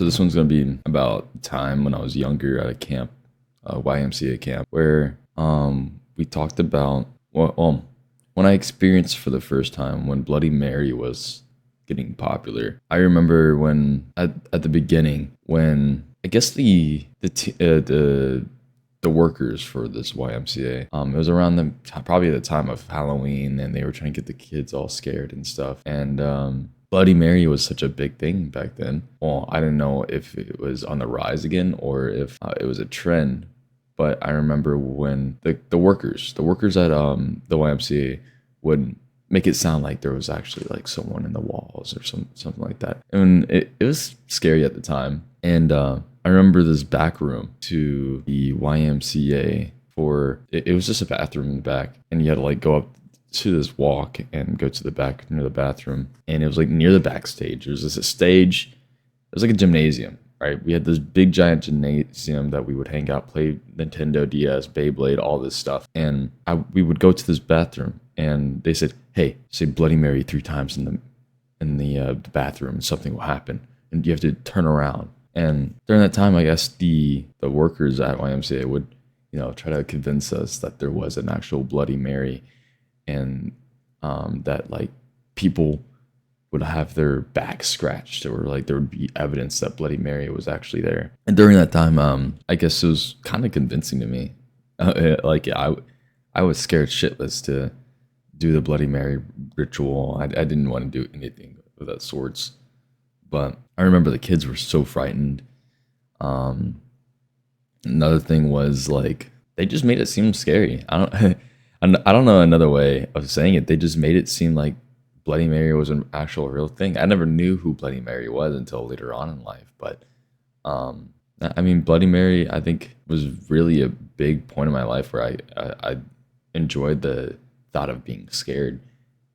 So this one's gonna be about time when I was younger at a camp, a YMCA camp, where we talked about when I experienced for the first time when Bloody Mary was getting popular. I remember when at the beginning when I guess the workers for this YMCA. It was around probably the time of Halloween, and they were trying to get the kids all scared and stuff. And Bloody Mary was such a big thing back then. Well, I didn't know if it was on the rise again or if it was a trend. But I remember when the workers at the YMCA would make it sound like there was actually like someone in the walls or something like that. And it was scary at the time. And I remember this back room to the YMCA it was just a bathroom in the back, and you had to like go up to this walk and go to the back near the bathroom, and it was like near the backstage. There was this stage. It was like a gymnasium, right? We had this big giant gymnasium that we would hang out, play Nintendo DS, Beyblade, all this stuff, and we would go to this bathroom, and they said, "Hey, say Bloody Mary 3 times in the bathroom, and something will happen, and you have to turn around." And during that time, I guess the workers at YMCA would, try to convince us that there was an actual Bloody Mary, and that like people would have their back scratched, or like there would be evidence that Bloody Mary was actually there. And during that time, I guess it was kind of convincing to me. I was scared shitless to do the Bloody Mary ritual. I didn't want to do anything of that sorts. But I remember the kids were so frightened. Another thing was like they just made it seem scary. I don't know another way of saying it. They just made it seem like Bloody Mary was an actual real thing. I never knew who Bloody Mary was until later on in life. But I mean, Bloody Mary, I think, was really a big point in my life where I enjoyed the thought of being scared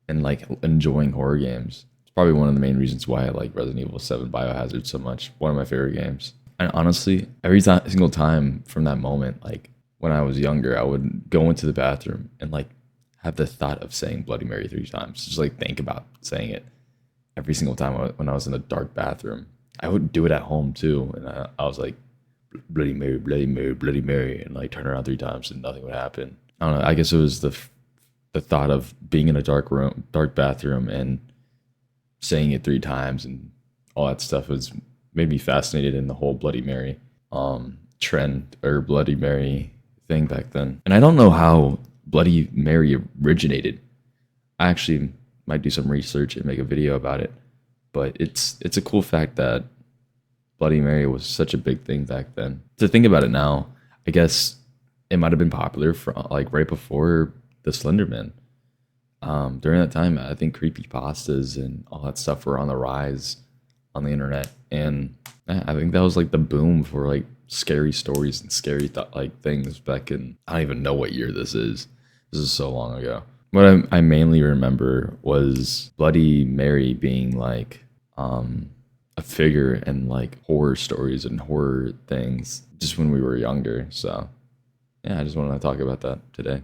and like enjoying horror games. Probably one of the main reasons why I like Resident Evil 7 Biohazard so much. One of my favorite games. And honestly, single time from that moment, like when I was younger, I would go into the bathroom and like have the thought of saying Bloody Mary 3 times. Just like think about saying it every single time when I was in a dark bathroom. I would do it at home too. And I was like, Bloody Mary, Bloody Mary, Bloody Mary, and like turn around 3 times and nothing would happen. I don't know. I guess it was the thought of being in a dark bathroom and saying it 3 times and all that stuff made me fascinated in the whole Bloody Mary trend or Bloody Mary thing back then. And I don't know how Bloody Mary originated. I actually might do some research and make a video about it. But it's a cool fact that Bloody Mary was such a big thing back then. To think about it now, I guess it might have been popular for like right before the Slender Man. During that time, I think creepypastas and all that stuff were on the rise on the internet, and I think that was like the boom for like scary stories and scary things back in, I don't even know what year this is. This is so long ago. What I mainly remember was Bloody Mary being like a figure in like horror stories and horror things just when we were younger. So yeah, I just wanted to talk about that today.